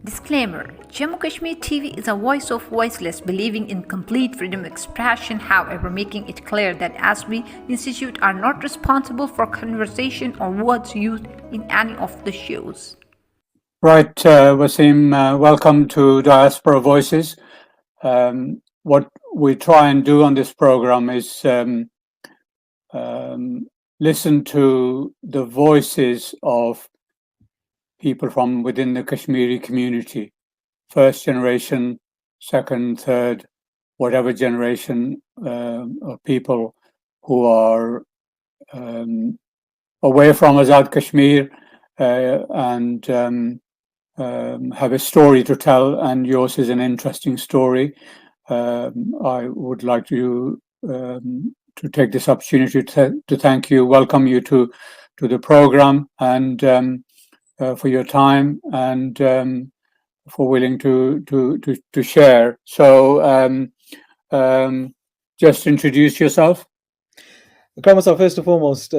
Disclaimer: Jammu Kashmir TV is a voice of voiceless, believing in complete freedom of expression, however making it clear that ASBI Institute are not responsible for conversation or words used in any of the shows. Right, Waseem, welcome to Diaspora Voices. What we try and do on this program is listen to the voices of people from within the Kashmiri community, first generation, second, third, whatever generation of people who are away from Azad Kashmir and have a story to tell, and yours is an interesting story. I would like to take this opportunity to thank you, welcome you to the program, and for your time and for willing to share. So, just introduce yourself. Karamat, first and foremost,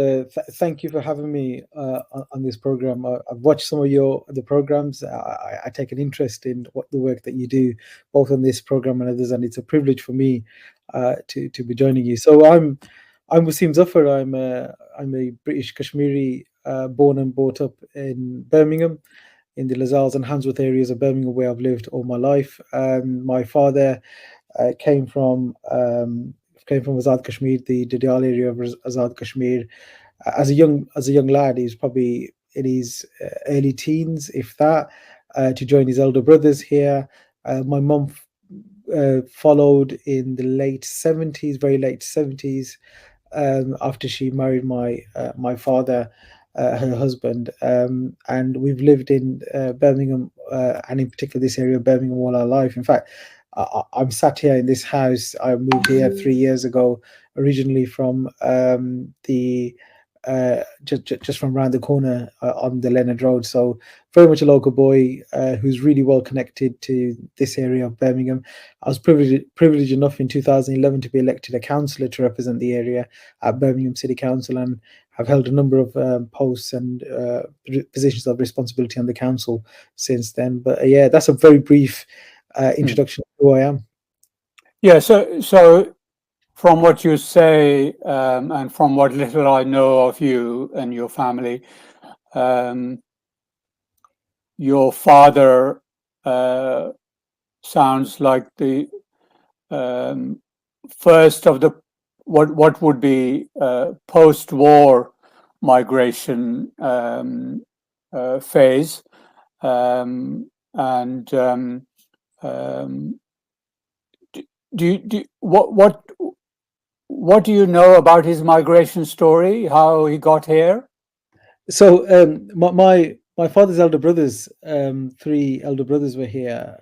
thank you for having me on this program. I've watched some of the programs. I take an interest in what the work that you do, both on this program and others, and it's a privilege for me to be joining you. So I'm Waseem Zaffar. I'm a British Kashmiri, born and brought up in Birmingham, in the Lazals and Handsworth areas of Birmingham, where I've lived all my life. My father came from Azad Kashmir, the Dadial area of Azad Kashmir. As a young lad, he was probably in his early teens, if that, to join his elder brothers here. My mum followed in the late 70s, very late 70s, after she married my father, her husband, and we've lived in Birmingham, and in particular this area of Birmingham, all our life. In fact, I'm sat here in this house. I moved here 3 years ago, originally from just from around the corner on the Leonard Road. So very much a local boy who's really well connected to this area of Birmingham. I was privileged enough in 2011 to be elected a councillor to represent the area at Birmingham City Council, and have held a number of posts and positions of responsibility on the council since then. But yeah, that's a very brief introduction to who I am. Yeah, so from what you say and from what little I know of you and your family, your father sounds like the first of the what would be post-war migration phase, and what do you know about his migration story? How he got here? So my father's elder brothers, 3 elder brothers were here: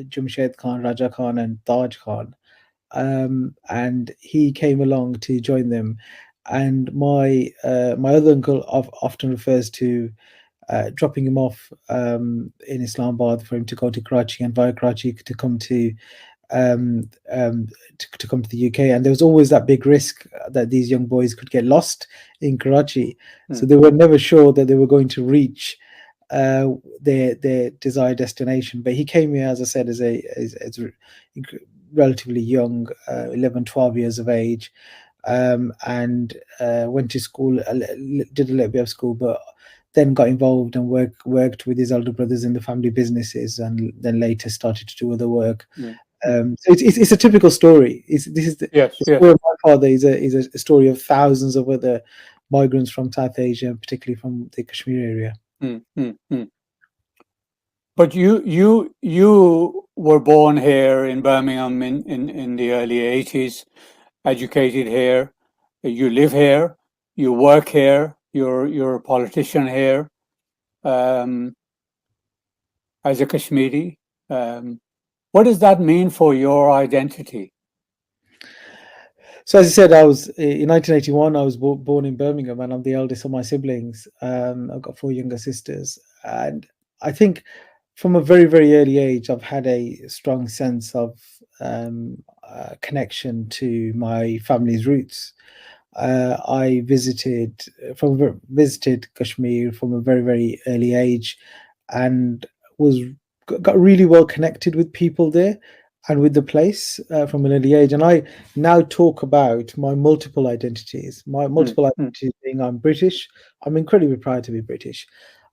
Jumshed Khan, Raja Khan, and Taj Khan, and he came along to join them. And my other uncle often refers to dropping him off in Islamabad for him to go to Karachi, and via Karachi to come to come to the UK. And there was always that big risk that these young boys could get lost in Karachi. So they were never sure that they were going to reach their desired destination. But he came here, as I said, as a relatively young, 11, 12 years of age, and went to school, did a little bit of school, but then got involved and worked with his elder brothers in the family businesses, and then later started to do other work. So it's a typical story. The story of my father is a story of thousands of other migrants from South Asia, particularly from the Kashmir area. But you were born here in Birmingham in the early 80s, educated here, you live here, you work here, you're a politician here, as a Kashmiri. What does that mean for your identity? So as I said, I was in 1981. I was born in Birmingham, and I'm the eldest of my siblings. I've got 4 younger sisters, and I think from a very, very early age, I've had a strong sense of connection to my family's roots. I visited Kashmir from a very, very early age, and was got really well connected with people there and with the place from an early age. And I now talk about my multiple identities. My multiple identities being I'm British. I'm incredibly proud to be British.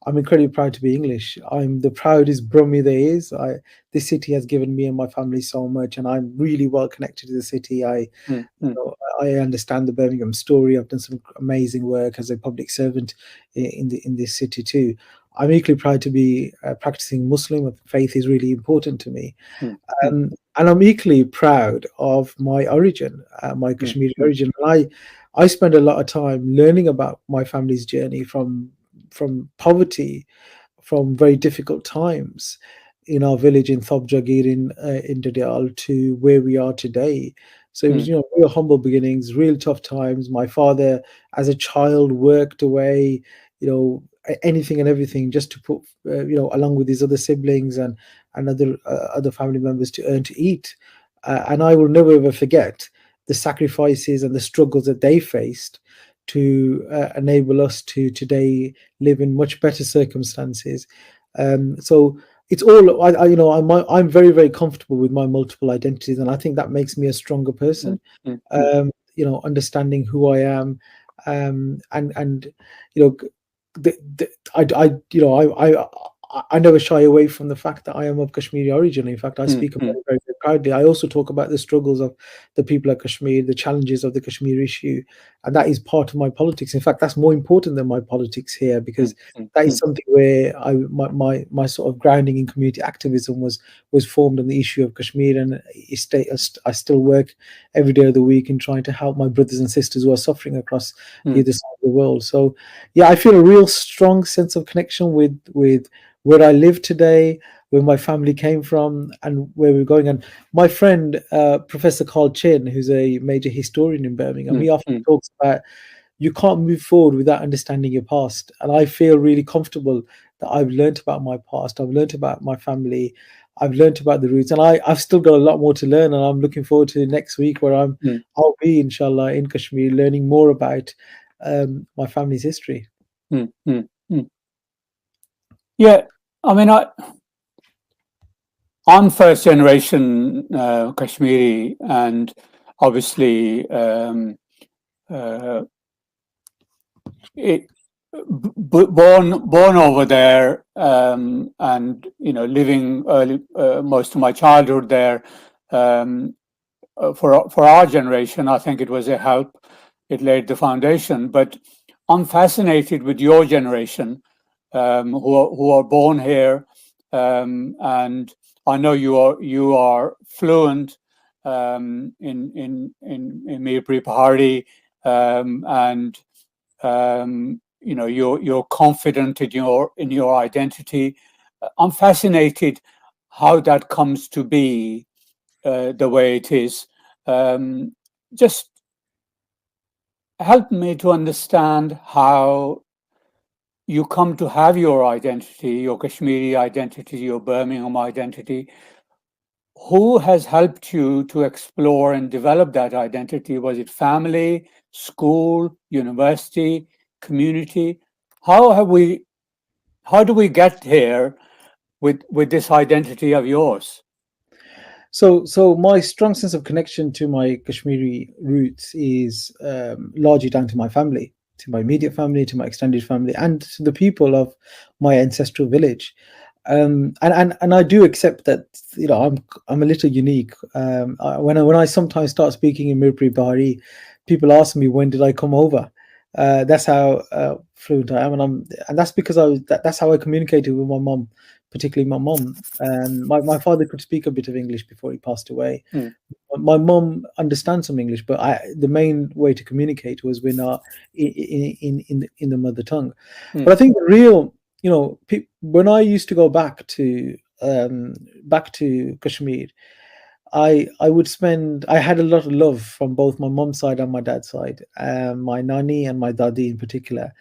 I'm incredibly proud to be English. I'm the proudest Brummie there is. This city has given me and my family so much, and I'm really well connected to the city. I understand the Birmingham story. I've done some amazing work as a public servant in this city too. I'm equally proud to be a practicing Muslim. Faith is really important to me. And I'm equally proud of my origin, my Kashmiri origin. And I spend a lot of time learning about my family's journey from poverty, from very difficult times in our village in Thobjagir in Dadial to where we are today. So it was, real humble beginnings, real tough times. My father, as a child, worked away, anything and everything just to put, along with his other siblings and other family members to earn to eat. And I will never ever forget the sacrifices and the struggles that they faced to enable us to today live in much better circumstances. So it's all I'm very, very comfortable with my multiple identities, and I think that makes me a stronger person. Understanding who I am, and I never shy away from the fact that I am of Kashmiri origin. In fact, I speak about it very, very proudly. I also talk about the struggles of the people of Kashmir, the challenges of the Kashmir issue, and that is part of my politics. In fact, that's more important than my politics here, because that is something where my sort of grounding in community activism was formed on the issue of Kashmir, and I still work every day of the week in trying to help my brothers and sisters who are suffering across the other side of the world. So, yeah, I feel a real strong sense of connection with where I live today, where my family came from, and where we're going. And my friend, Professor Carl Chin, who's a major historian in Birmingham, he often talks about you can't move forward without understanding your past. And I feel really comfortable that I've learned about my past, I've learned about my family, I've learned about the roots, and I've still got a lot more to learn. And I'm looking forward to next week where I'll be, inshallah, in Kashmir, learning more about my family's history. Yeah, I mean, I'm first generation Kashmiri, and obviously born over there, and living most of my childhood there. For our generation, I think it was a help. It laid the foundation. But I'm fascinated with your generation, who are born here, and I know you are fluent in Mirpuri Pahari, and you're confident in your identity. I'm fascinated how that comes to be the way it is. Just help me to understand how you come to have your identity, your Kashmiri identity, your Birmingham identity. Who has helped you to explore and develop that identity? Was it family, school, university, community? How do we get here with this identity of yours? So my strong sense of connection to my Kashmiri roots is largely down to my family, to my immediate family, to my extended family, and to the people of my ancestral village. And I do accept that I'm a little unique. When I sometimes start speaking in Mirpuri Bahari, people ask me when did I come over. That's how fluent I am, and that's because that's how I communicated with my mom, particularly my mom. My father could speak a bit of English before he passed away. My mom understands some English, but the main way to communicate was in the mother tongue. But I think the real, when I used to go back to Kashmir, I had a lot of love from both my mom's side and my dad's side, my nani and my dadi in particular.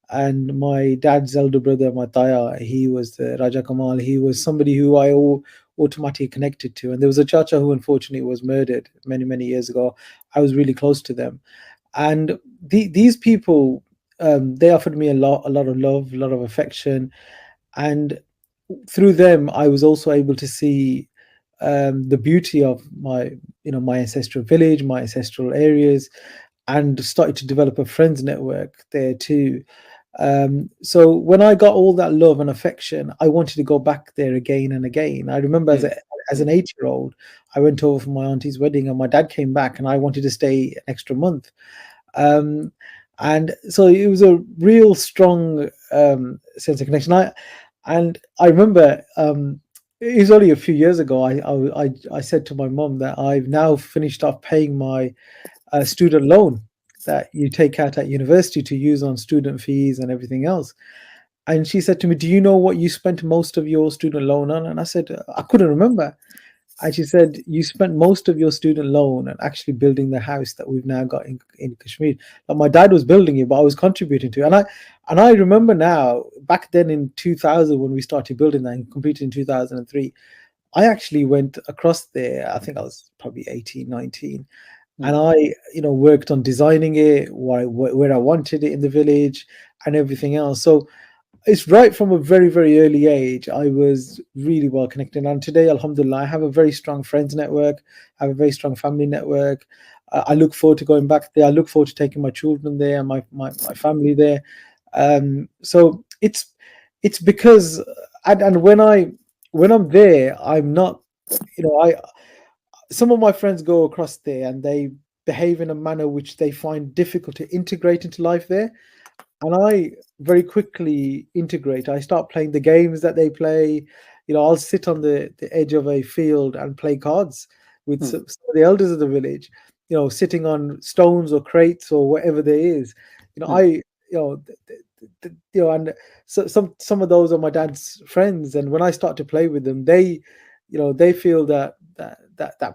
And my dad's elder brother, my Taya, he was the Raja Kamal. He was somebody who I automatically connected to. And there was a Chacha who unfortunately was murdered many, many years ago. I was really close to them. And these people, they offered me a lot of love, a lot of affection. And through them, I was also able to see the beauty of my, my ancestral village, my ancestral areas, and started to develop a friends network there too. So when I got all that love and affection, I wanted to go back there again and again. I remember as an 8-year-old, I went over for my auntie's wedding, and my dad came back, and I wanted to stay an extra month. And so it was a real strong sense of connection. I remember it was only a few years ago. I said to my mum that I've now finished off paying my student loan that you take out at university to use on student fees and everything else. And she said to me, "Do you know what you spent most of your student loan on?" And I said, "I couldn't remember." And she said, "You spent most of your student loan and actually building the house that we've now got in Kashmir. Like my dad was building it, but I was contributing to it." And I remember now, back then in 2000, when we started building that and completed in 2003, I actually went across there. I think I was probably 18, 19. And I, worked on designing it, where I wanted it in the village and everything else. So it's right from a very, very early age, I was really well connected. And today, alhamdulillah, I have a very strong friends network. I have a very strong family network. I look forward to going back there. I look forward to taking my children there and my family there. So it's because, and when I'm there, I'm not, I some of my friends go across there and they behave in a manner which they find difficult to integrate into life there. And I very quickly integrate. I start playing the games that they play. I'll sit on the edge of a field and play cards with some of the elders of the village, sitting on stones or crates or whatever there is. And so some of those are my dad's friends. And when I start to play with them, they feel that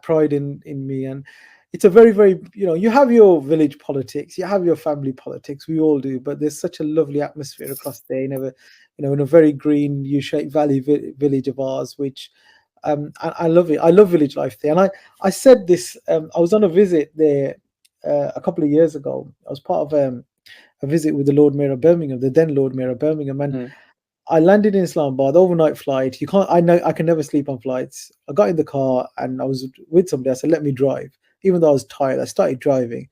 pride in me. And it's a very, very, you have your village politics, you have your family politics, we all do, but there's such a lovely atmosphere across there in a very green U-shaped valley village of ours, which I love it. I love village life there. And I said this, I was on a visit there a couple of years ago. I was part of a visit with the Lord Mayor of Birmingham, the then Lord Mayor of Birmingham, and I landed in Islamabad, overnight flight. I can never sleep on flights. I got in the car and I was with somebody. I said, "Let me drive." Even though I was tired, I started driving.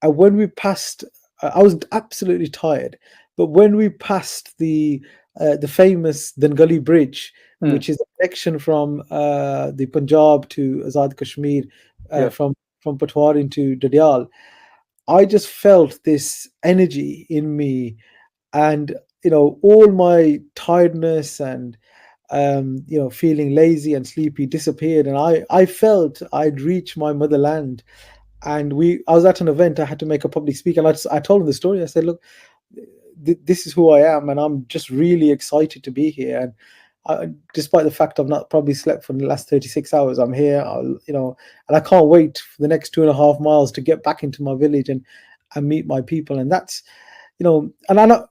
And when we passed, I was absolutely tired. But when we passed the famous Dangali Bridge, which is a connection from the Punjab to Azad Kashmir, from Patwar into Dadial, I just felt this energy in me, and all my tiredness and feeling lazy and sleepy disappeared, and I felt I'd reached my motherland. And I was at an event. I had to make a public speak, and I told him the story. I said, "Look, this is who I am, and I'm just really excited to be here. And despite the fact I've not probably slept for the last 36 hours, I'm here. And I can't wait for the next 2.5 miles to get back into my village and meet my people." And that's, and I know,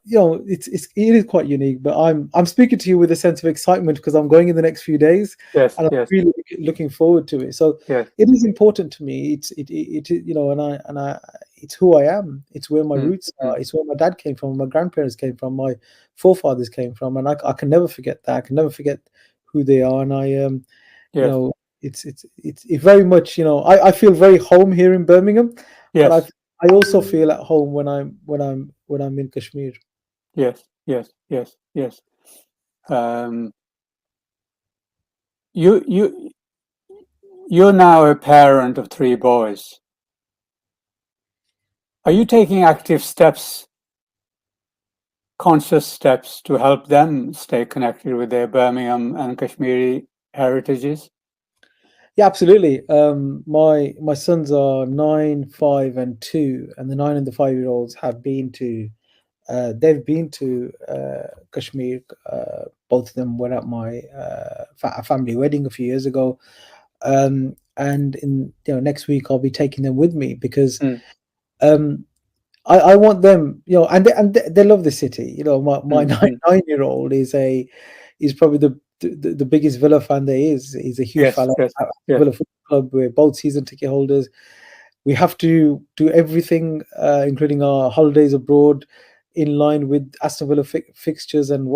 it is quite unique, but I'm speaking to you with a sense of excitement because I'm going in the next few days, and I'm really looking forward to it. So it is important to me. And I it's who I am. It's where my roots are. It's where my dad came from, my grandparents came from, my forefathers came from, and I can never forget that. I can never forget who they are. And it's very much, I feel very home here in Birmingham, but I also feel at home when I'm in Kashmir. Yes. You're now a parent of 3 boys. Are you taking active steps, conscious steps, to help them stay connected with their Birmingham and Kashmiri heritages? Yeah, absolutely. My sons are 9, 5, and 2, and the 9 and the 5-year-olds have been to. They've been to Kashmir. Both of them were at my family wedding a few years ago, and in next week I'll be taking them with me because I want them, and they love the city. My 9-year-old is probably the biggest Villa fan there is. He's a huge fan of Villa Football Club. We're both season ticket holders. We have to do everything, including our holidays abroad, in line with Aston Villa fixtures and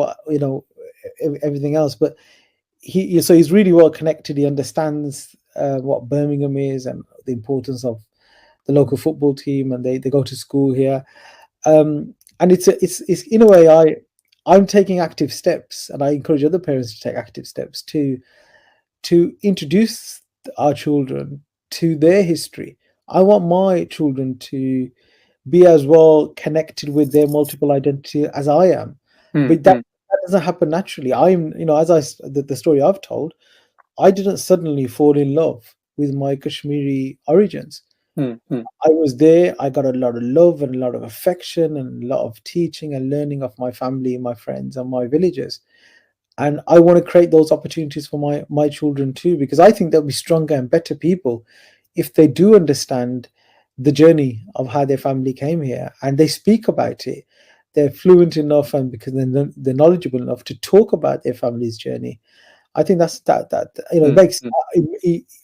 everything else. But he's really well connected. He understands what Birmingham is and the importance of the local football team, and they go to school here. And it's in a way, I'm taking active steps, and I encourage other parents to take active steps to introduce our children to their history. I want my children to be as well connected with their multiple identity as I am, but that doesn't happen naturally. As the story I've told, I didn't suddenly fall in love with my Kashmiri origins. I was there. I got a lot of love and a lot of affection and a lot of teaching and learning of my family, my friends, and my villagers. And I want to create those opportunities for my children too, because I think they'll be stronger and better people if they do understand the journey of how their family came here and they speak about it. They're fluent enough, and because they're knowledgeable enough to talk about their family's journey. I think it makes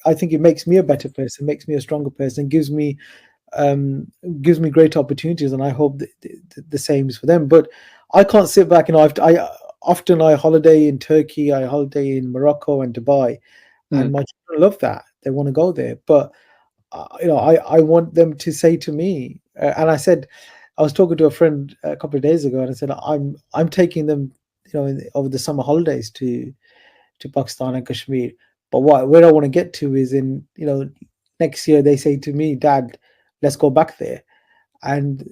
I think it makes me a better person, makes me a stronger person, gives me great opportunities, and I hope the same is for them. But I can't sit back. I often holiday in Turkey, I holiday in Morocco and Dubai, and my children love that. They want to go there, but I want them to say to me, and I said, I was talking to a friend a couple of days ago, and I said I'm taking them, over the summer holidays to Pakistan and Kashmir. But where I want to get to is in next year they say to me, Dad, let's go back there. And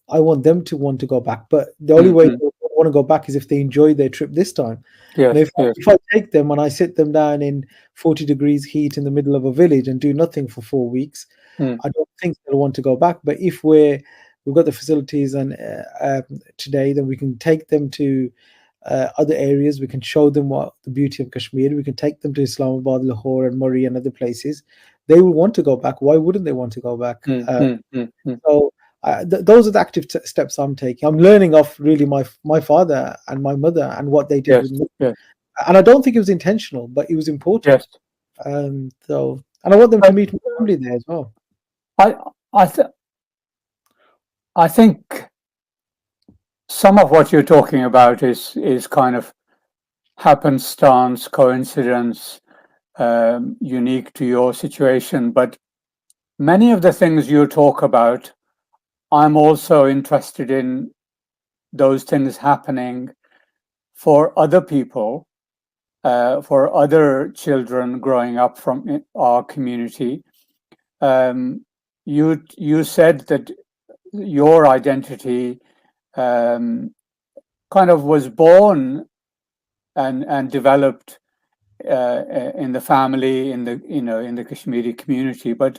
I want them to want to go back, but the only way they want to go back is if they enjoy their trip this time. And if I take them and I sit them down in 40 degrees heat in the middle of a village and do nothing for 4 weeks, I don't think they'll want to go back. But if we've got the facilities and today, then we can take them to other areas. We can show them what the beauty of Kashmir. We can take them to Islamabad, Lahore, and Murree and other places. They will want to go back. Why wouldn't they want to go back? So those are the active steps I'm taking. I'm learning off really my father and my mother and what they did with me. And I don't think it was intentional, but it was important. And I want them to meet my family there as well. I think some of what you're talking about is kind of happenstance, coincidence, unique to your situation. But many of the things you talk about, I'm also interested in those things happening for other people, for other children growing up from our community. You said that your identity kind of was born and developed in the family, in the Kashmiri community. But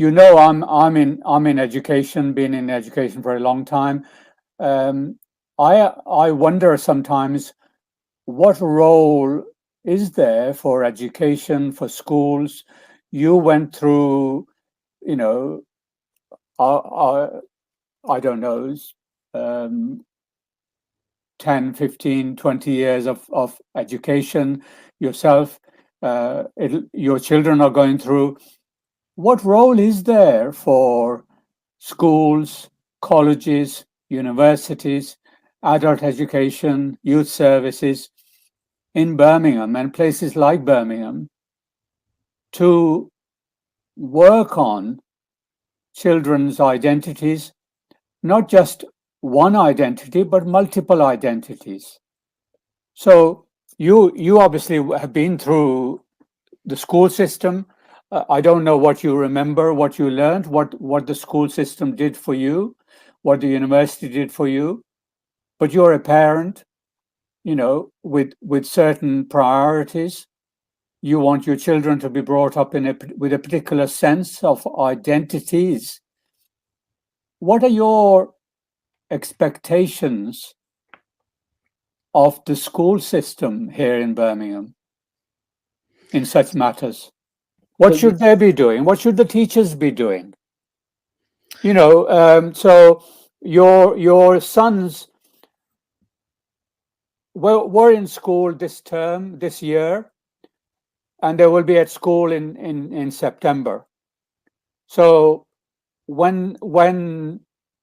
I'm in education, been in education for a long time. I wonder sometimes, what role is there for education, for schools? You went through, I don't know, 10, 15, 20 years of education yourself. Your children are going through. What role is there for schools, colleges, universities, adult education, youth services in Birmingham and places like Birmingham to work on children's identities, not just one identity, but multiple identities? So you obviously have been through the school system. I don't know what you remember, what you learned, what the school system did for you, what the university did for you, but you're a parent, with certain priorities. You want your children to be brought up with a particular sense of identities. What are your expectations of the school system here in Birmingham in such matters? What should they be doing? What should the teachers be doing? So your sons were in school this year, and they will be at school in September. So when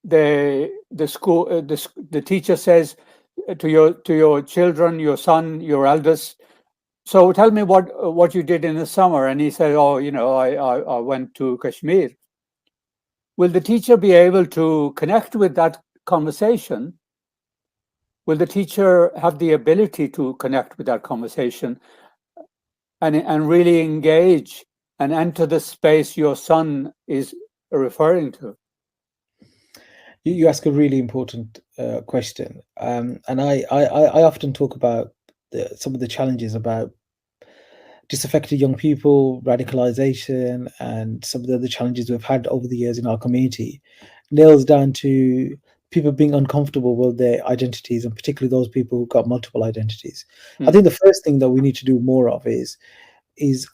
the teacher says, to your children, your son, your eldest. So tell me what you did in the summer. And he said, oh, I went to Kashmir. Will the teacher be able to connect with that conversation? Will the teacher have the ability to connect with that conversation and really engage and enter the space your son is referring to? You ask a really important question, and I often talk about some of the challenges about disaffected young people, radicalization, and some of the other challenges we've had over the years in our community. Nails down to people being uncomfortable with their identities, and particularly those people who've got multiple identities. I think the first thing that we need to do more of is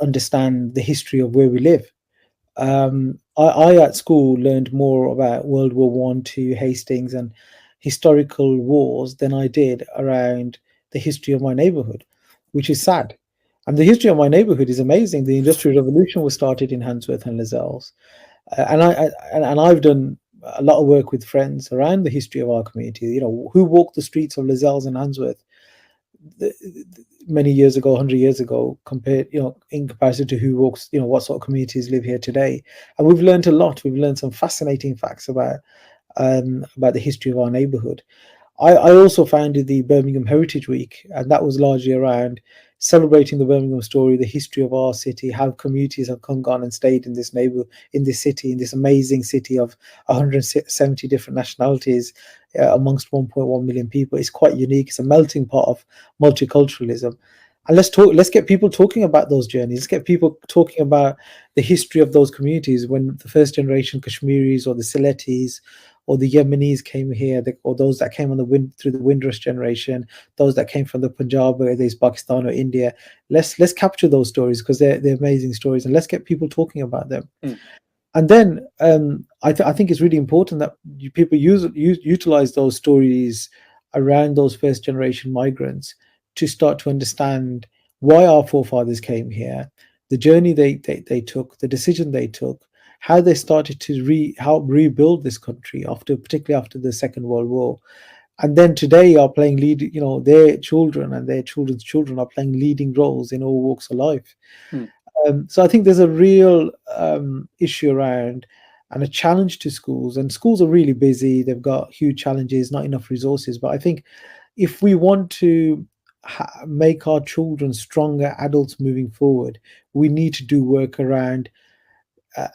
understand the history of where we live. I at school learned more about World War One, Two, Hastings, and historical wars than I did around the history of my neighborhood, which is sad. And the history of my neighborhood is amazing. The Industrial Revolution was started in Handsworth and Lascelles, and I've done a lot of work with friends around the history of our community. You know, who walked the streets of Lascelles and Handsworth many years ago, 100 years ago, compared, in comparison to who walks, what sort of communities live here today. And we've learned a lot. We've learned some fascinating facts about the history of our neighborhood. I also founded the Birmingham Heritage Week, and that was largely around celebrating the Birmingham story, the history of our city, how communities have come, gone, and stayed in this neighborhood, in this city, in this amazing city of 170 different nationalities amongst 1.1 million people. It's quite unique. It's a melting pot of multiculturalism. And let's get people talking about those journeys. Let's get people talking about the history of those communities when the first generation Kashmiris or the Sylhetis or the Yemenis came here, or those that came through the Windrush generation, those that came from the Punjab, whether it's Pakistan or India. Let's capture those stories because they're amazing stories, and let's get people talking about them. And then I think it's really important that people utilize those stories around those first generation migrants to start to understand why our forefathers came here, the journey they took, the decision they took, how they started to help rebuild this country particularly after the Second World War, and then today are playing their children and their children's children are playing leading roles in all walks of life. So I think there's a real issue around and a challenge to schools, and schools are really busy. They've got huge challenges, not enough resources. But I think if we want to make our children stronger adults moving forward, we need to do work around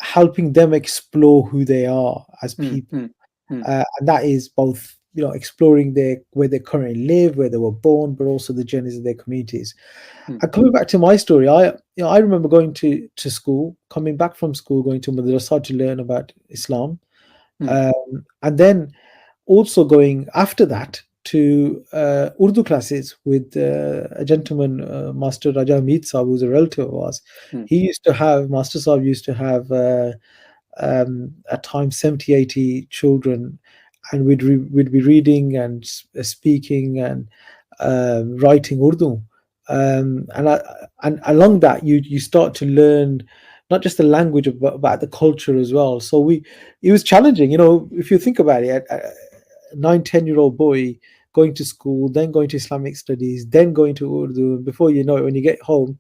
helping them explore who they are as people, and that is both exploring where they currently live, where they were born, but also the journeys of their communities. And coming back to my story, I remember going to school, coming back from school, going to madrasa to learn about Islam, and then also going after that to Urdu classes with a gentleman, Master Raja Hamid Saab, who's a relative of ours. Master Saab used to have at times 70, 80 children, and we'd be reading and speaking and writing Urdu. And along that, you start to learn not just the language, but about the culture as well. So it was challenging, if you think about it, a 9-10-year-old boy going to school, then going to Islamic studies, then going to Urdu. And before you know it, when you get home,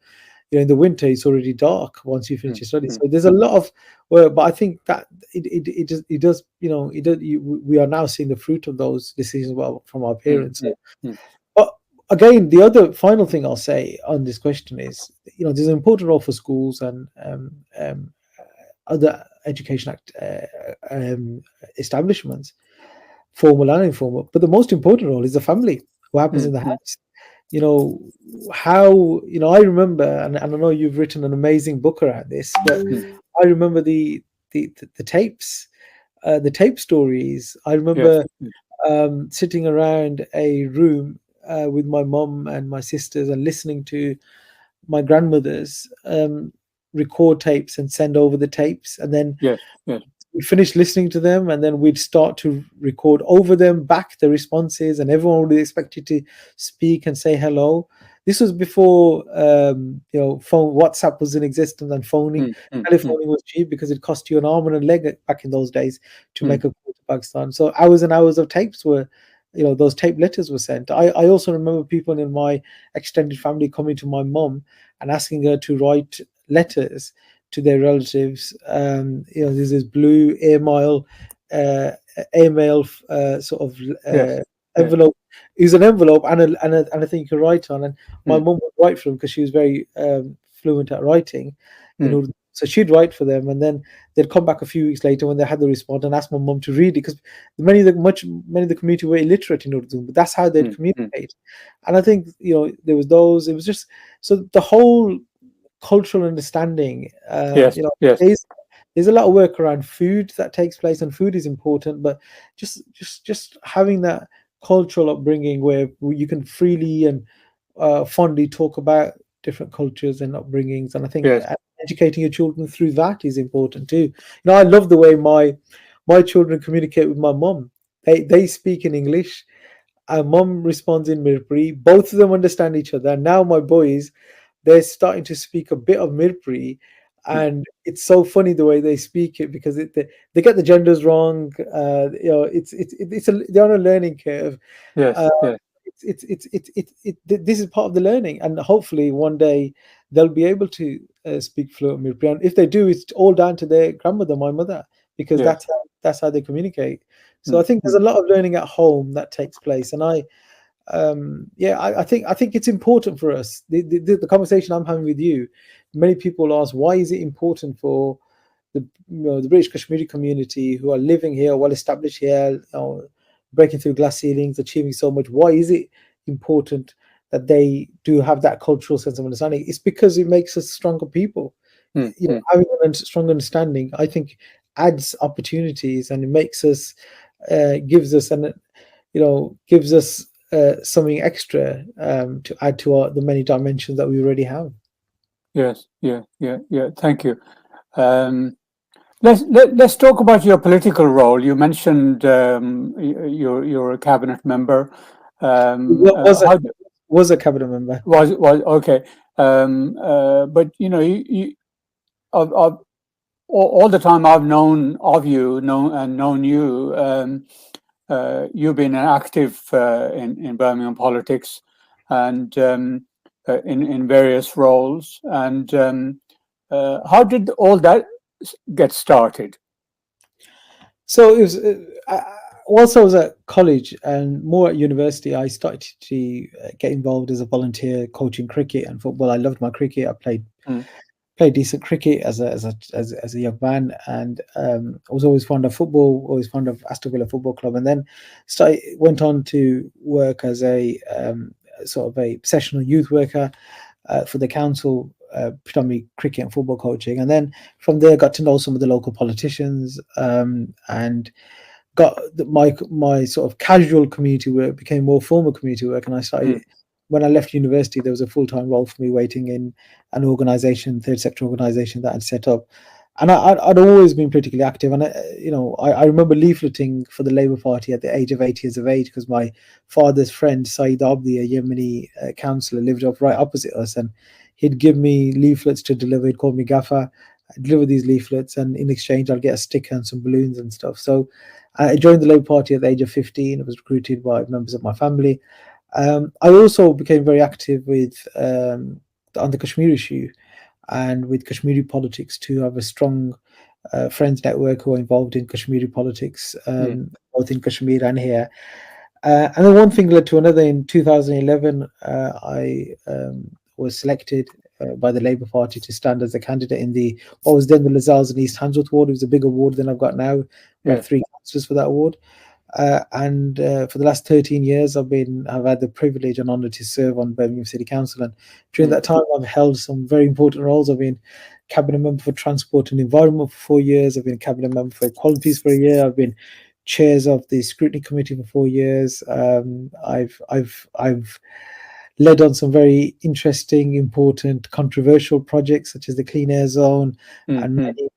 in the winter, it's already dark once you finish your studies. So there's a lot of work, but I think that it does, we are now seeing the fruit of those decisions from our parents. But again, the other final thing I'll say on this question is, there's an important role for schools and other education establishments, formal and informal. But the most important role is the family. What happens in the house? I remember, and I know you've written an amazing book around this, but I remember the tapes, the tape stories. I remember sitting around a room with my mum and my sisters and listening to my grandmothers record tapes and send over the tapes, and then we'd finish listening to them, and then we'd start to record over them back the responses, and everyone would be expected to speak and say hello. This was before WhatsApp was in existence, and telephoning was cheap because it cost you an arm and a leg back in those days to make a call to Pakistan. So hours and hours of tapes were those taped letters were sent. I also remember people in my extended family coming to my mum and asking her to write letters to their relatives. There's this blue airmail sort of Yes. Yes. envelope. It was an envelope and a thing you could write on. And my Mm. mum would write for them because she was very fluent at writing. Mm. So she'd write for them, and then they'd come back a few weeks later when they had the response and ask my mum to read it, because many of the community were illiterate in Urdu, but that's how they'd Mm. communicate. And I think there was those. It was just so the whole cultural understanding. Yes. Yes. There's a lot of work around food that takes place, and food is important, but just having that cultural upbringing where you can freely and fondly talk about different cultures and upbringings. And I think Yes. educating your children through that is important too. I love the way my children communicate with my mum. They speak in English. Mum responds in Mirpuri. Both of them understand each other. And now my boys, they're starting to speak a bit of Mirpuri, Mm. and it's so funny the way they speak it, because they get the genders wrong. They're on a learning curve. Yes. Uh, Yes. this is part of the learning, and hopefully one day they'll be able to speak fluent Mirpuri. And if they do, it's all down to their grandmother, my mother, because Yes. that's how they communicate. So I Mm. think there's a lot of learning at home that takes place, and I think it's important for us. The conversation I'm having with you, many people ask, why is it important for the British Kashmiri community who are living here, well established here, breaking through glass ceilings, achieving so much? Why is it important that they do have that cultural sense of understanding? It's because it makes us stronger people. Mm. Mm. Having a strong understanding, I think, adds opportunities, and it makes us, gives us something extra to add to the many dimensions that we already have. Yes. Yeah. Yeah. Yeah. Thank you. Let's talk about your political role. You mentioned you're a cabinet member. How Was a cabinet member. was okay? But you of all the time I've known of you, known you, you've been active in Birmingham politics, and in various roles. And how did all that get started? So it was whilst I was at college and more at university, I started to get involved as a volunteer coaching cricket and football. I loved my cricket. I played decent cricket as a young man, and I was always fond of football, always fond of Aston Villa Football Club, and then went on to work as a sort of a sessional youth worker for the council, predominantly cricket and football coaching. And then from there, got to know some of the local politicians, and got my sort of casual community work became more formal community work. And I started, when I left university, there was a full-time role for me waiting in an organization, third sector organization that I'd set up. And I'd always been politically active. And I remember leafleting for the Labour Party at the age of 8 years of age, because my father's friend Saeed Abdi, a Yemeni councillor, lived up right opposite us, and he'd give me leaflets to deliver. He'd call me Gaffer. I'd deliver these leaflets, and in exchange I'd get a sticker and some balloons and stuff. So I joined the Labour Party at the age of 15. I was recruited by members of my family. I also became very active with on the Kashmir issue and with Kashmiri politics too. I have a strong friends network who are involved in Kashmiri politics, both in Kashmir and here. And then one thing led to another. In 2011, I was selected by the Labour Party to stand as a candidate in what was then the Lazars and East Handsworth ward. It was a big award than I've got now. We have 3 councillors for that award. And for the last 13 years, I've had the privilege and honour to serve on Birmingham City Council. And during that time, I've held some very important roles. I've been cabinet member for transport and environment for 4 years. I've been cabinet member for equalities for a year. I've been chairs of the scrutiny committee for 4 years. I've led on some very interesting, important, controversial projects such as the Clean Air Zone and many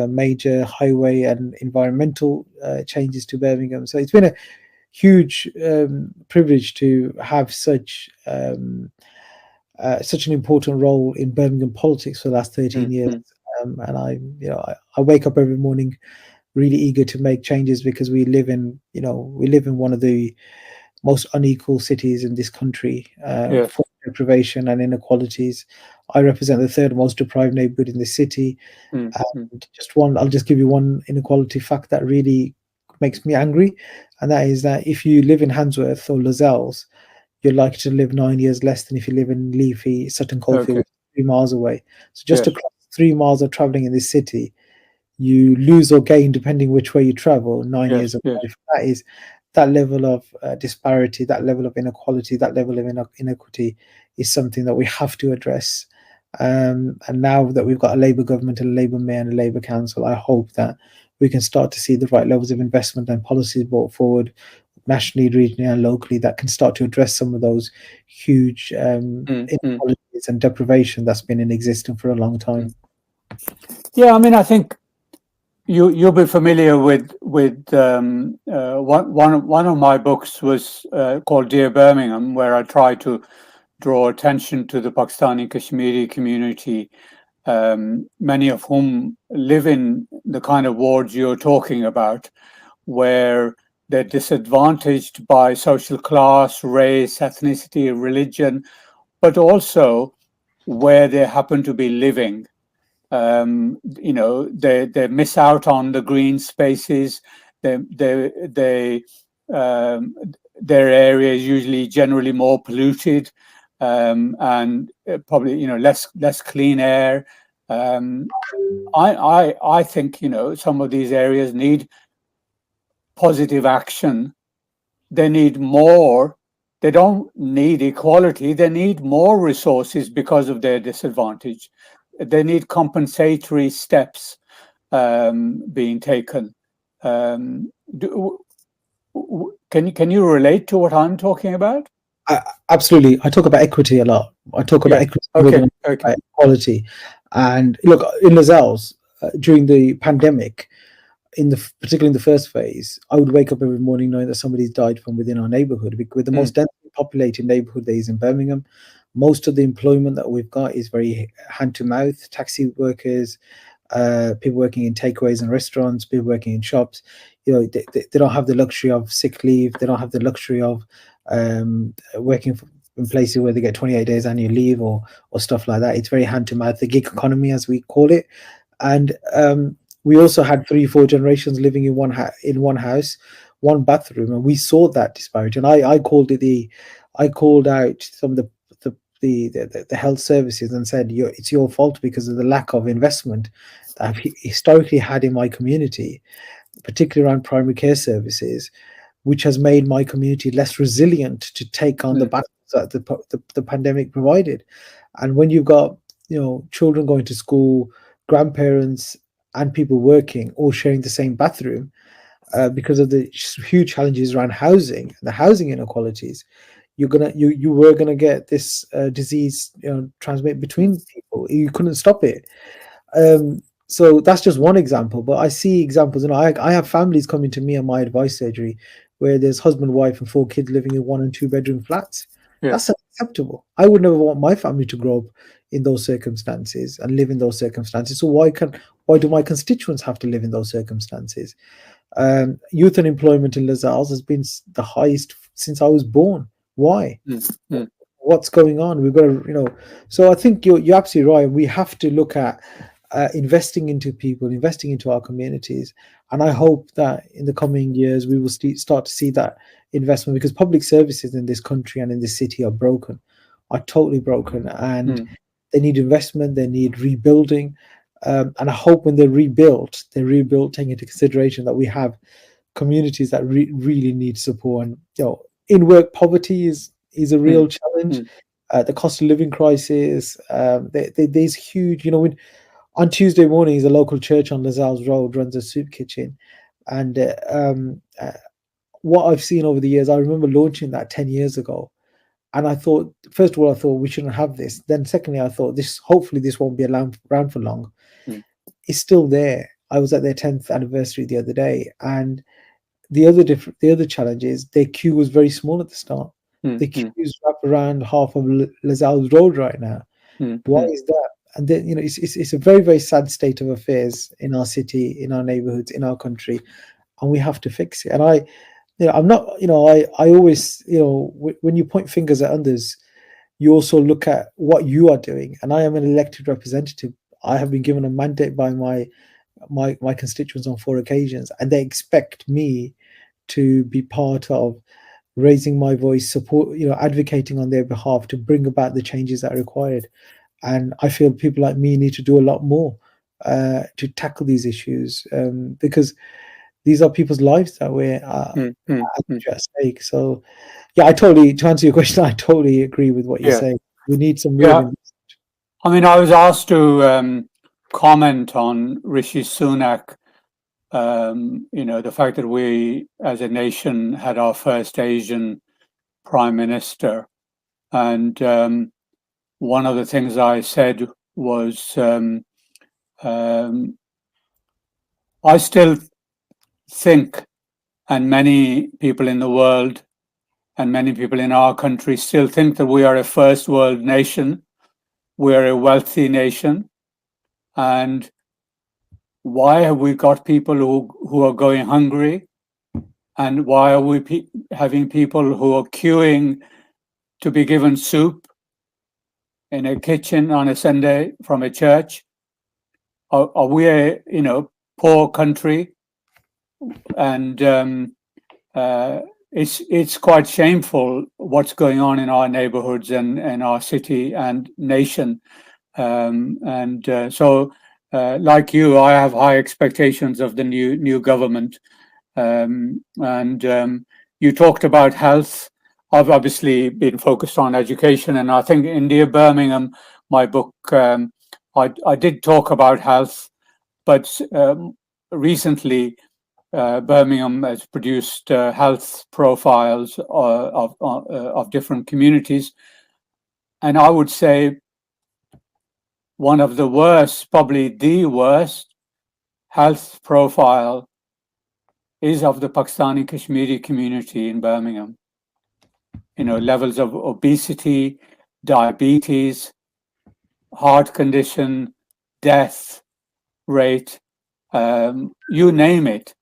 major highway and environmental changes to Birmingham. So it's been a huge privilege to have such an important role in Birmingham politics for the last 13 years. And I wake up every morning really eager to make changes because we live in one of the most unequal cities in this country, Yes. for deprivation and inequalities. I represent the third most deprived neighborhood in the city. Mm, And I'll just give you one inequality fact that really makes me angry, and that is that if you live in Handsworth or Lozells, you're likely to live 9 years less than if you live in leafy Sutton Coldfield, okay. 3 miles away. So just Yes. across 3 miles of traveling in this city, you lose or gain depending which way you travel 9 years Yes. of Yes. life. That level of disparity, that level of inequality, that level of inequity is something that we have to address. And now that we've got a Labour government, a Labour mayor, and a Labour council, I hope that we can start to see the right levels of investment and policies brought forward nationally, regionally, and locally that can start to address some of those huge inequalities and deprivation that's been in existence for a long time. Yeah, I mean, I think you'll be familiar with one of my books was called Dear Birmingham, where I try to draw attention to the Pakistani Kashmiri community, many of whom live in the kind of wards you're talking about, where they're disadvantaged by social class, race, ethnicity, religion, but also where they happen to be living. They miss out on the green spaces. Their area is usually generally more polluted, and probably less clean air. I think some of these areas need positive action. They need more. They don't need equality. They need more resources because of their disadvantage. They need compensatory steps being taken. Can you relate to what I'm talking about? Absolutely. I talk about equity a lot. I talk about equity more than equality. And look, in Lozells, during the pandemic, particularly in the first phase, I would wake up every morning knowing that somebody's died from within our neighborhood. We're the most densely populated neighborhood there is in Birmingham. Most of the employment that we've got is very hand to mouth. Taxi workers, people working in takeaways and restaurants, people working in shops. They don't have the luxury of sick leave. They don't have the luxury of working in places where they get 28 days annual leave or stuff like that. It's very hand to mouth, the gig economy as we call it. And we also had 3-4 generations living in one house, one bathroom, and we saw that disparity. And I called out some of the health services and said, it's your fault because of the lack of investment that I've historically had in my community, particularly around primary care services, which has made my community less resilient to take on the battles that the pandemic provided. And when you've got children going to school, grandparents and people working all sharing the same bathroom, because of the huge challenges around housing, the housing inequalities, you were gonna get this disease transmit between people. You couldn't stop it. So that's just one example, but I see examples, and I have families coming to me on my advice surgery where there's husband, wife, and 4 kids living in 1 and 2 bedroom flats. Yeah. That's unacceptable. I would never want my family to grow up in those circumstances and live in those circumstances. So why do my constituents have to live in those circumstances? Youth unemployment in Lozells has been the highest since I was born. Why? What's going on? We've got to, So I think you're absolutely right. We have to look at investing into people, investing into our communities, and I hope that in the coming years we will start to see that investment, because public services in this country and in this city are totally broken, and they need investment, they need rebuilding, and I hope when they're rebuilt taking into consideration that we have communities that really need support. And in work poverty is a real challenge. The cost of living crisis, there's huge. On Tuesday mornings, a local church on Lozells Road runs a soup kitchen, and what I've seen over the years, I remember launching that 10 years ago, and I thought, first of all, we shouldn't have this. Then, secondly, I thought hopefully this won't be around for long. It's still there. I was at their 10th anniversary the other day, and the other challenge is their queue was very small at the start. The queues wrap around half of Lozells Road right now. Why is that? and then, it's a very, very sad state of affairs in our city, in our neighborhoods, in our country, and we have to fix it. And I'm not, I always, when you point fingers at others, you also look at what you are doing. And I am an elected representative. I have been given a mandate by my constituents on 4 occasions, and they expect me to be part of raising my voice, support, advocating on their behalf to bring about the changes that are required. And I feel people like me need to do a lot more to tackle these issues, because these are people's lives that we're at stake. So, yeah, to answer your question, I totally agree with what you're saying. We need some real. I mean, I was asked to comment on Rishi Sunak, the fact that we as a nation had our first Asian prime minister. And one of the things I said was, I still think, and many people in the world and many people in our country still think, that we are a first world nation. We are a wealthy nation. And why have we got people who are going hungry? And why are we having people who are queuing to be given soup in a kitchen on a Sunday from a church? Are we a poor country? And it's quite shameful what's going on in our neighborhoods and our city and nation. So, like you, I have high expectations of the new government. You talked about health. I've obviously been focused on education, and I think in Dear Birmingham, my book, I did talk about health, but recently Birmingham has produced health profiles of different communities, and I would say one of the worst, probably the worst health profile is of the Pakistani Kashmiri community in Birmingham. Levels of obesity, diabetes, heart condition, death rate, you name it,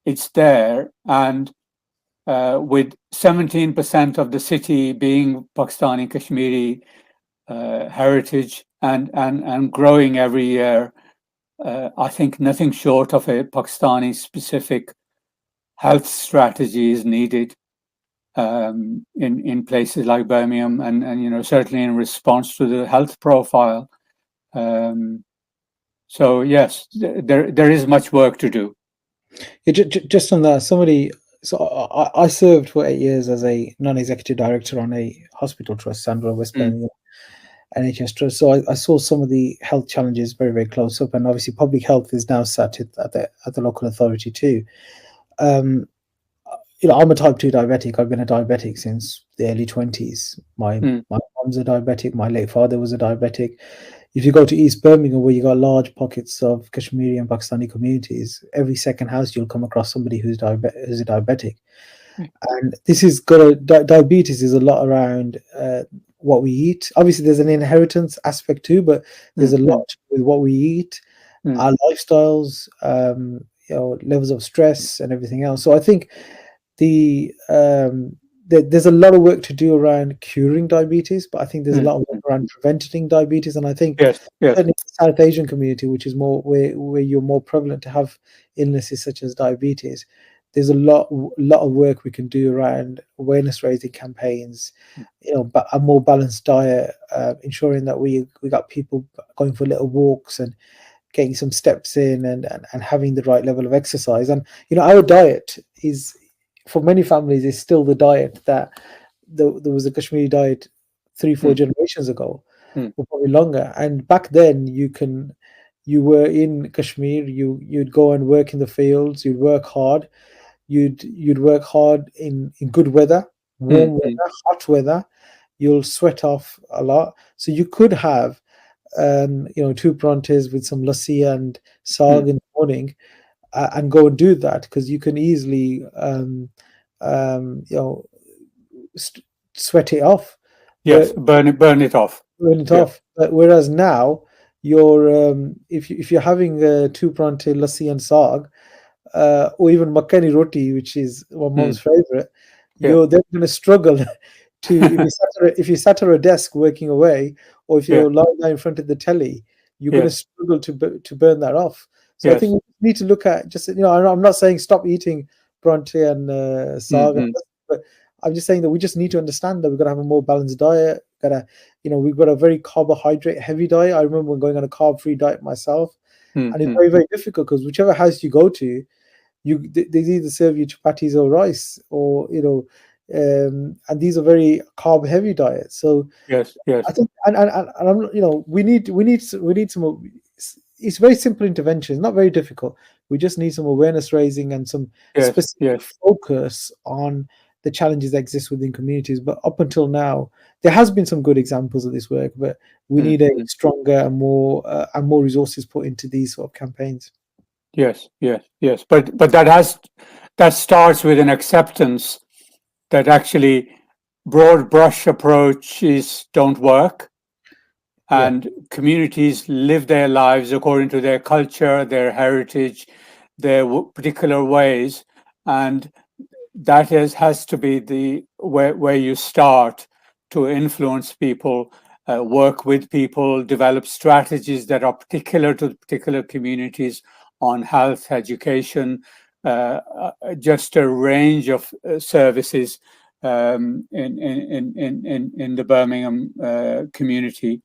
it's there. And with 17% of the city being Pakistani Kashmiri heritage and growing every year, I think nothing short of a Pakistani specific health strategy is needed in places like Birmingham, and certainly in response to the health profile. So yes, there is much work to do. Just on that, I served for 8 years as a non-executive director on a hospital trust, Sandra West Birmingham NHS Trust. So I saw some of the health challenges very, very close up, and obviously public health is now sat at the local authority too. I'm a type 2 diabetic. I've been a diabetic since the early 20s. My mom's a diabetic. My late father was a diabetic. If you go to East Birmingham, where you got large pockets of Kashmiri and Pakistani communities, every second house you'll come across somebody who's a diabetic. And this is diabetes is a lot around what we eat. Obviously, there's an inheritance aspect too, but there's a lot with what we eat, our lifestyles, levels of stress and everything else. So I think there's a lot of work to do around curing diabetes, but I think there's a lot of work around preventing diabetes. And I think yes. in the South Asian community, which is more where you're more prevalent to have illnesses such as diabetes, there's a lot of work we can do around awareness raising campaigns, a more balanced diet, ensuring that we got people going for little walks and getting some steps in and having the right level of exercise. And our diet is, for many families, is still the diet that there was a Kashmiri diet 3-4 generations ago, or probably longer. And back then, you were in Kashmir, you'd go and work in the fields, you'd work hard, you'd work hard in good weather, warm weather, hot weather. You'll sweat off a lot, so you could have 2 paranthas with some lassi and saag in the morning, and go and do that, because you can easily sweat it off. Yes, burn it off. But whereas now if you're having two parathe, lassi and saag, or even makkani roti, which is my mom's favorite, Yeah. you're then going to struggle to if you sat at a desk working away, or if you're lying there in front of the telly, you're going to struggle to burn that off. So I think we need to look at just, I'm not saying stop eating parathe and saag, but I'm just saying that we just need to understand that we've got to have a more balanced diet. We've got a very carbohydrate heavy diet. I remember when going on a carb-free diet myself, and it's very, very difficult because whichever house you go to, they either serve you chapatis or rice, or and these are very carb heavy diets. So yes. I think, and I'm, we need some more. It's very simple interventions, not very difficult. We just need some awareness raising and some specific focus on the challenges that exist within communities. But up until now, there has been some good examples of this work, but we need a stronger and more resources put into these sort of campaigns. Yes. But that starts with an acceptance that actually broad brush approaches don't work, and communities live their lives according to their culture, their heritage, their particular ways, and that has to be the where you start to influence people, work with people, develop strategies that are particular to particular communities on health, education, just a range of services in the Birmingham community.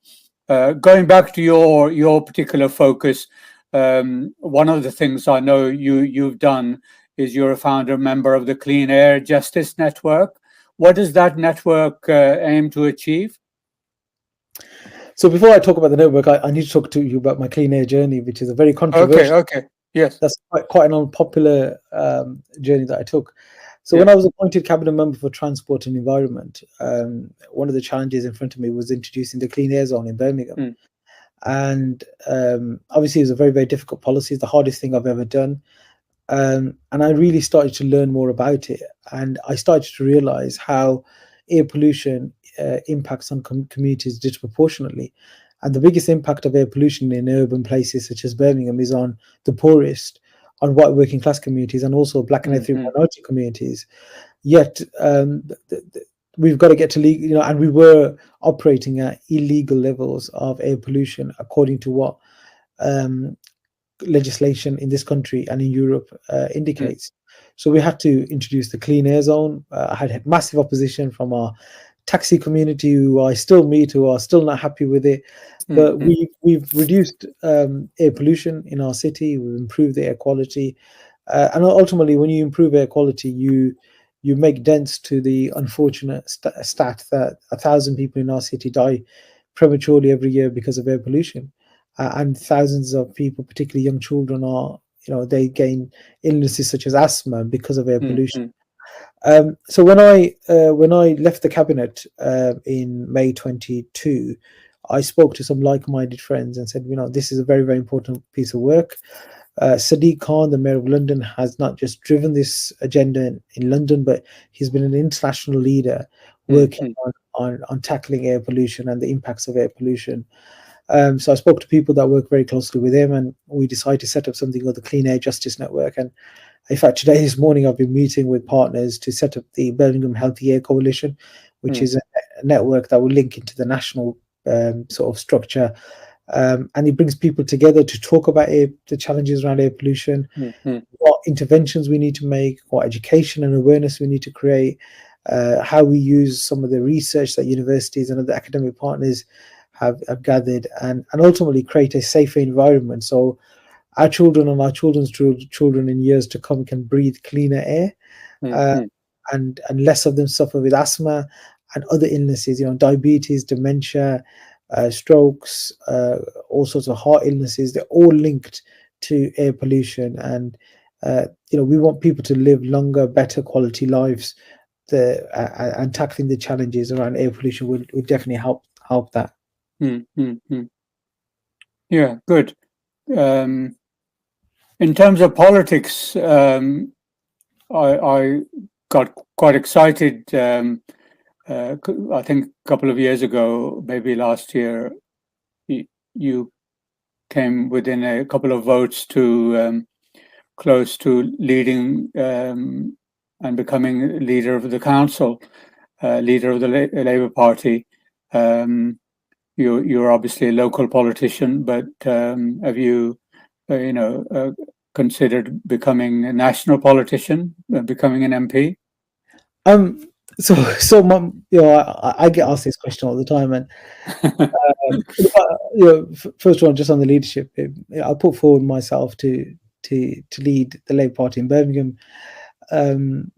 Going back to your particular focus, one of the things I know you've done is you're a founder member of the Clean Air Justice Network. What does that network aim to achieve? So before I talk about the network, I need to talk to you about my clean air journey, which is a very controversial. Okay. Yes. That's quite an unpopular journey that I took. So when I was appointed cabinet member for transport and environment, one of the challenges in front of me was introducing the clean air zone in Birmingham. And obviously it was a very, very difficult policy. It's the hardest thing I've ever done. And I really started to learn more about it. And I started to realize how air pollution impacts on communities disproportionately. And the biggest impact of air pollution in urban places such as Birmingham is on the poorest, on white working class communities, and also black and ethnic minority communities. Yet we've got to get to legal, and we were operating at illegal levels of air pollution according to what legislation in this country and in Europe indicates. So we had to introduce the clean air zone. I had massive opposition from our taxi community, who I still meet, who are still not happy with it. But we've reduced air pollution in our city. We've improved the air quality, and ultimately, when you improve air quality, you make dents to the unfortunate stat that 1,000 people in our city die prematurely every year because of air pollution, and thousands of people, particularly young children, they gain illnesses such as asthma because of air pollution. So when I left the cabinet in May 22, I spoke to some like-minded friends and said, this is a very, very important piece of work. Sadiq Khan, the Mayor of London, has not just driven this agenda in London, but he's been an international leader working on tackling air pollution and the impacts of air pollution. So I spoke to people that work very closely with him, and we decided to set up something called the Clean Air Justice Network. And in fact, this morning, I've been meeting with partners to set up the Birmingham Healthy Air Coalition, which is a network that will link into the national sort of structure. And it brings people together to talk about the challenges around air pollution, what interventions we need to make, what education and awareness we need to create, how we use some of the research that universities and other academic partners have gathered, and ultimately create a safer environment so our children and our children's children in years to come can breathe cleaner air, and less of them suffer with asthma and other illnesses, diabetes, dementia, strokes, all sorts of heart illnesses. They're all linked to air pollution, and we want people to live longer, better quality lives. And tackling the challenges around air pollution would definitely help that. Yeah, good. In terms of politics, I got quite excited. I think a couple of years ago, maybe last year, you came within a couple of votes to close to leading and becoming leader of the council, leader of the Labour Party. You're obviously a local politician, but have you, considered becoming a national politician, becoming an MP? So mom, I get asked this question all the time, and first of all, just on the leadership, I put forward myself to lead the Labour Party in Birmingham, and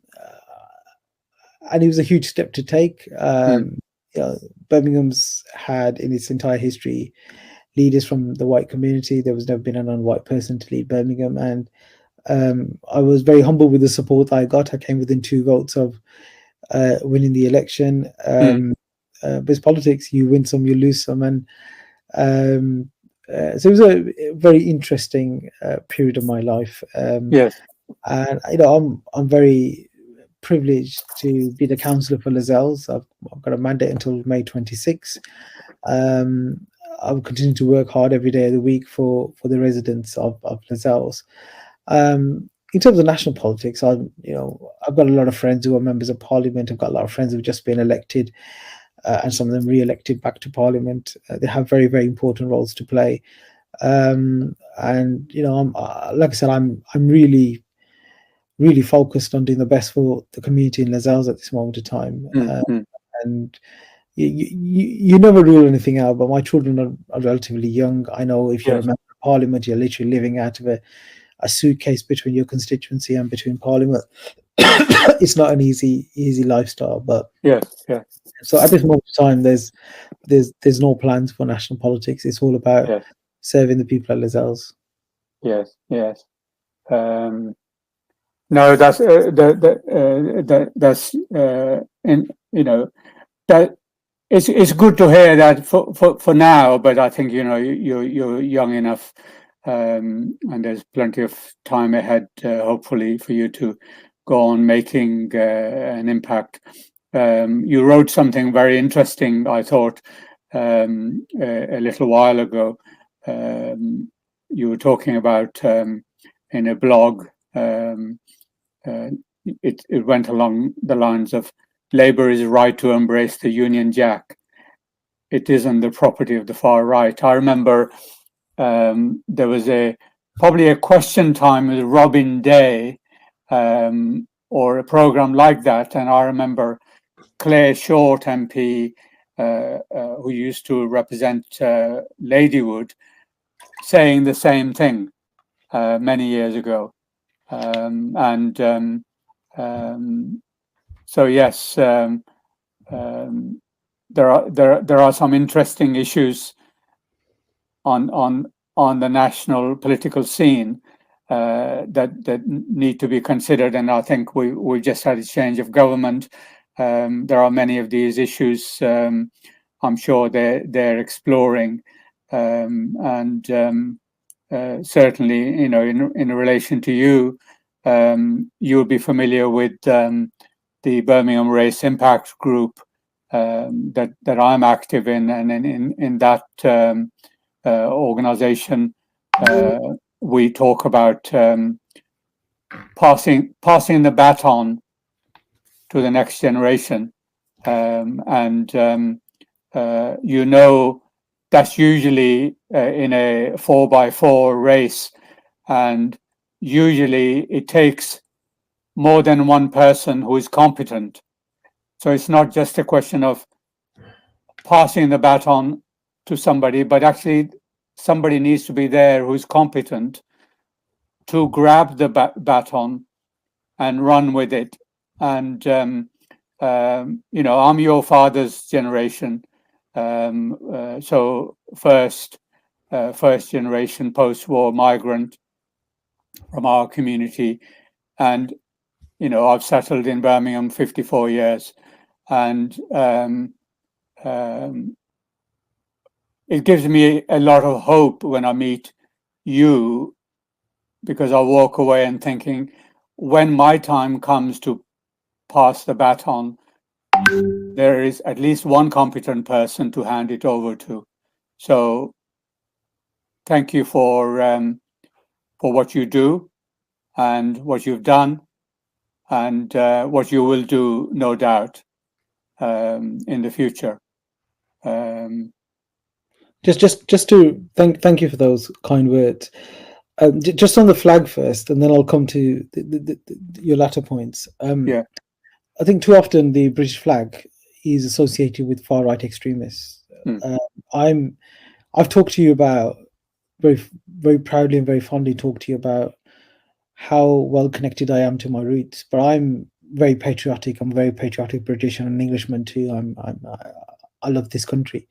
it was a huge step to take. Birmingham's had in its entire history leaders from the white community. There was never been a non-white person to lead Birmingham, and I was very humble with the support that I got. I came within 2 votes of winning the election. But it's politics, you win some, you lose some, and so it was a very interesting period of my life. Yes. And I'm very privileged to be the councillor for Lascelles. I've got a mandate until May 26. I'll continue to work hard every day of the week for the residents of Lascelles. In terms of national politics, I've got a lot of friends who are members of Parliament. I've got a lot of friends who've just been elected, and some of them re-elected back to Parliament. They have very, very important roles to play. And I'm like I said, I'm really, really focused on doing the best for the community in Lascelles at this moment of time. And you never rule anything out, but my children are relatively young. I know if you're a member of Parliament, you're literally living out of a suitcase between your constituency and between Parliament. It's not an easy lifestyle, but so at this moment of time, there's no plans for national politics. It's all about serving the people at Lascelles. Yes. No, that's that it's good to hear that for now, but I think you're young enough, and there's plenty of time ahead, hopefully, for you to go on making an impact. You wrote something very interesting, I thought, a little while ago. You were talking about in a blog. It went along the lines of Labour is right to embrace the Union Jack. It isn't the property of the far right. I remember there was probably a question time with Robin Day, or a program like that, and I remember Claire Short MP, who used to represent Ladywood, saying the same thing many years ago. So yes, there are some interesting issues on the national political scene that need to be considered, and I think we just had a change of government. There are many of these issues. I'm sure they're exploring, and certainly, in relation to you, you'll be familiar with the Birmingham Race Impact Group that I'm active in, and in that organization, we talk about passing the baton to the next generation, and that's usually in a 4x4 race, and usually it takes more than one person who is competent. So it's not just a question of passing the baton to somebody, but actually somebody needs to be there who's competent to grab the baton and run with it. And I'm your father's generation, so first generation post-war migrant from our community, and I've settled in Birmingham 54 years, and it gives me a lot of hope when I meet you, because I walk away and thinking, when my time comes to pass the baton, there is at least one competent person to hand it over to. So thank you for what you do and what you've done and what you will do, no doubt, in the future. Just to thank you for those kind words. Just on the flag first, and then I'll come to your latter points. Yeah. I think too often the British flag is associated with far right extremists. I've talked to you about very proudly and very fondly talked to you about how well connected I am to my roots, but I'm very patriotic. I'm a very patriotic British and an Englishman too. I love this country.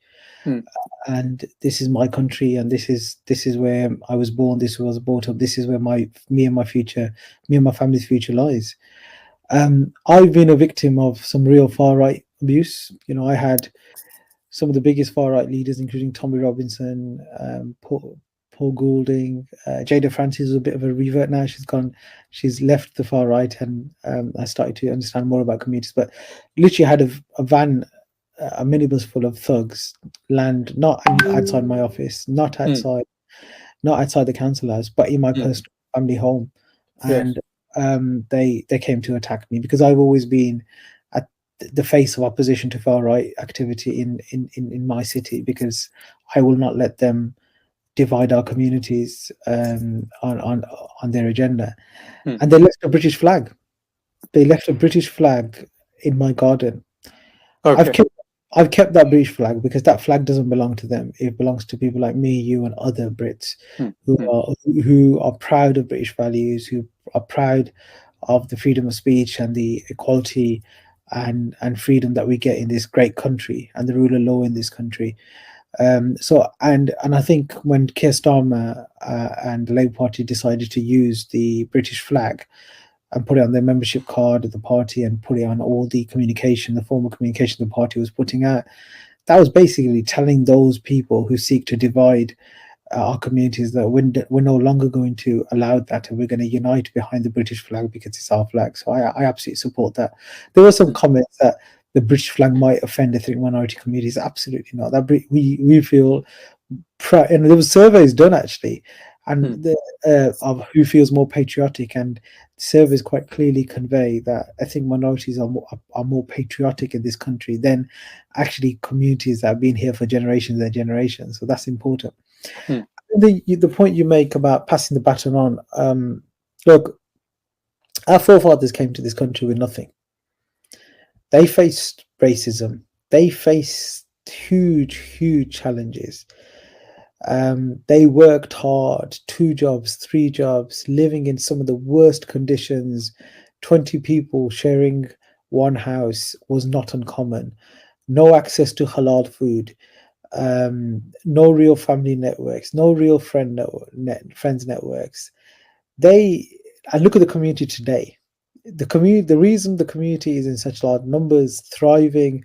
And this is my country, and this is where I was born. This was brought up. This is where me and my family's future lies. I've been a victim of some real far right abuse. I had some of the biggest far right leaders, including Tommy Robinson, Paul Goulding, Jada Francis is a bit of a revert now. She's left the far right, and I started to understand more about communities. But literally had a van, a minibus full of thugs land not outside my office, not outside the council house, but in my personal family home. And they came to attack me because I've always been at the face of opposition to far right activity in my city, because I will not let them divide our communities on their agenda. And they left a British flag. They left a British flag in my garden. Okay. I've kept that British flag because that flag doesn't belong to them. It belongs to people like me, you, and other Brits who are proud of British values, who are proud of the freedom of speech and the equality and freedom that we get in this great country and the rule of law in this country. So I think when Keir Starmer and the Labour Party decided to use the British flag and put it on their membership card of the party and put it on all the formal communication the party was putting out, that was basically telling those people who seek to divide our communities that we're no longer going to allow that, and we're going to unite behind the British flag because it's our flag. So I absolutely support that. There were some comments that the British flag might offend ethnic minority communities. Absolutely not. That we feel proud, and there were surveys done actually, and of who feels more patriotic, and surveys quite clearly convey that ethnic minorities are more patriotic in this country than actually communities that have been here for generations and generations. So that's important. The point you make about passing the baton on, look, our forefathers came to this country with nothing. They faced racism. They faced huge challenges. They worked hard, 2 jobs, 3 jobs, living in some of the worst conditions. 20 people sharing one house was not uncommon. No access to halal food. No real family networks. No real friends networks. And look at the community today. The reason the community is in such large numbers, thriving.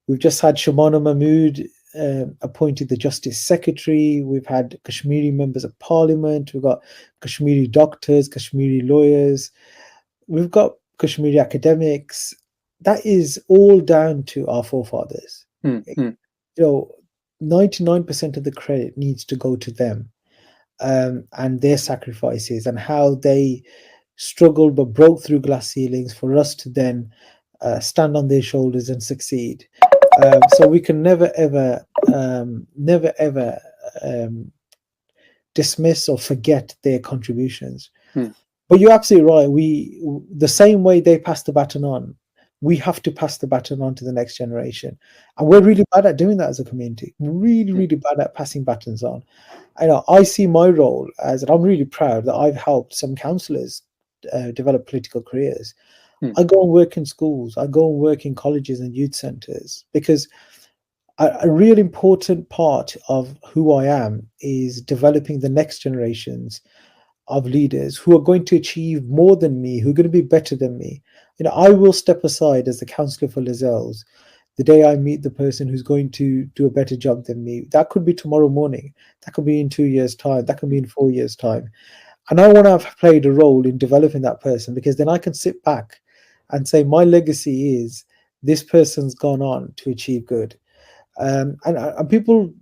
We've just had Shamana Mahmood appointed the Justice Secretary. We've had Kashmiri members of Parliament. We've got Kashmiri doctors, Kashmiri lawyers. We've got Kashmiri academics. That is all down to our forefathers. 99% of the credit needs to go to them, and their sacrifices and how they struggled but broke through glass ceilings for us to then stand on their shoulders and succeed. So we can never ever dismiss or forget their contributions. But you're absolutely right. The same way they passed the baton on, we have to pass the baton on to the next generation, and we're really bad at doing that as a community. Really bad at passing batons on. I see my role as, and I'm really proud that I've helped some councillors develop political careers. I go and work in schools. I go and work in colleges and youth centres, because a real important part of who I am is developing the next generations of leaders who are going to achieve more than me, who are going to be better than me. I will step aside as the councillor for Lozells the day I meet the person who's going to do a better job than me. That could be tomorrow morning. That could be in 2 years' time. That could be in 4 years' time. And I want to have played a role in developing that person, because then I can sit back and say my legacy is this person's gone on to achieve good. And people,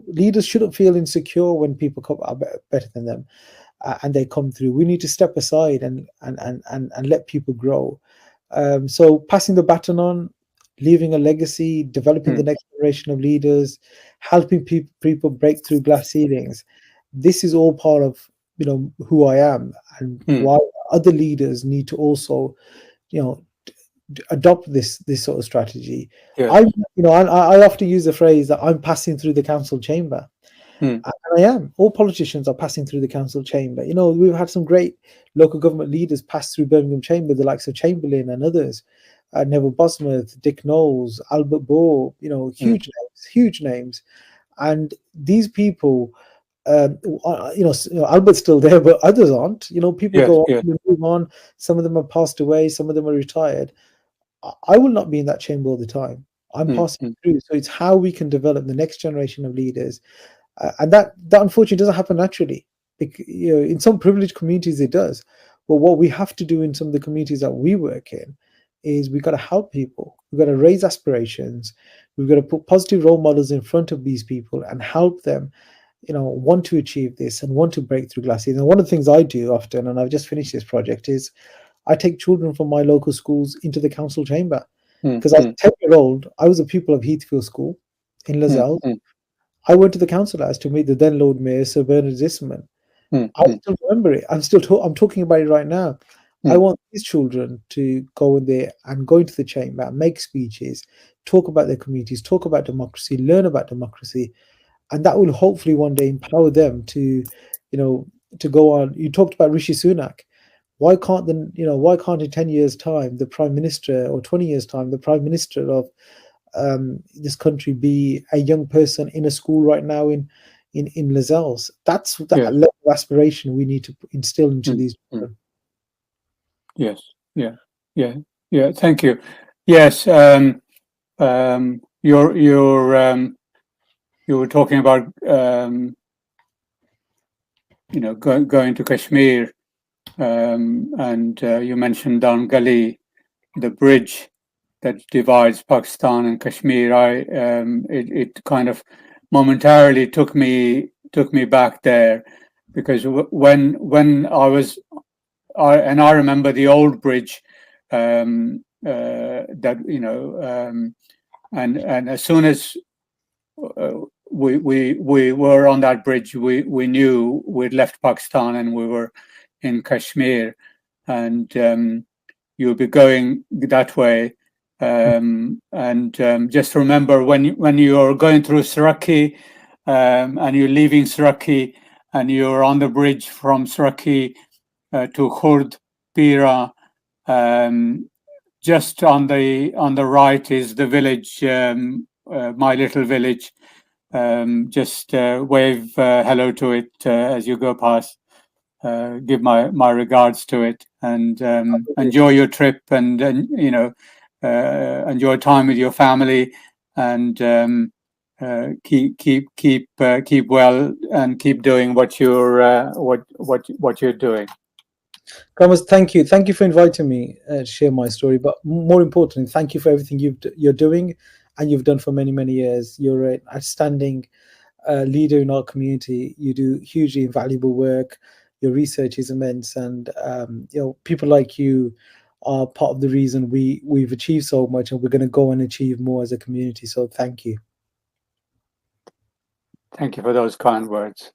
leaders shouldn't feel insecure when people are better than them, and they come through. We need to step aside and let people grow. So passing the baton on, leaving a legacy, developing the next generation of leaders, helping people break through glass ceilings. This is all part of who I am, and why other leaders need to also adopt this sort of strategy. Yes. I often use the phrase that I'm passing through the council chamber. And I am. All politicians are passing through the council chamber. We've had some great local government leaders pass through Birmingham Chamber, the likes of Chamberlain and others, Neville Bosworth, Dick Knowles, Albert Bohr, huge names. And these people, Albert's still there, but others aren't. People go on and move on. Some of them have passed away. Some of them are retired. I will not be in that chamber all the time. I'm passing through. So it's how we can develop the next generation of leaders. And that unfortunately doesn't happen naturally. In some privileged communities it does, but what we have to do in some of the communities that we work in is we've got to help people. We've got to raise aspirations. We've got to put positive role models in front of these people and help them want to achieve this and want to break through glass ceilings. And one of the things I do often, and I've just finished this project, is I take children from my local schools into the council chamber. Because as a 10-year-old, I was a pupil of Heathfield School in Lascelles. I went to the council house to meet the then Lord Mayor, Sir Bernard Zisserman. I still remember it. I'm talking about it right now. I want these children to go in there and go into the chamber, make speeches, talk about their communities, talk about democracy, learn about democracy, and that will hopefully one day empower them to go on. You talked about Rishi Sunak. Why can't in 10 years' time the Prime Minister, or 20 years' time the Prime Minister of this country be a young person in a school right now in Lascelles? That's that level of aspiration we need to instill into these children. Yes. Yeah. Thank you. Yes. You were talking about going to Kashmir, and you mentioned Down Gully, the bridge that divides Pakistan and Kashmir. It kind of momentarily took me back there, because when I remember the old bridge, and as soon as we were on that bridge, we knew we'd left Pakistan and we were in Kashmir, and you'll be going that way. Just remember when you're going through Saraiki, and you're leaving Saraiki, and you're on the bridge from Saraiki to Khurd Pira. Just on the right is the village, my little village. Just wave hello to it as you go past. Give my regards to it, and enjoy your trip, and enjoy time with your family, and keep well, and keep doing what you're doing. Karamat, thank you for inviting me to share my story, but more importantly, thank you for everything you're doing and you've done for many years. You're an outstanding leader in our community. You do hugely invaluable work. Your research is immense, and people like you are part of the reason we've achieved so much, and we're going to go and achieve more as a community. So thank you. Thank you for those kind words.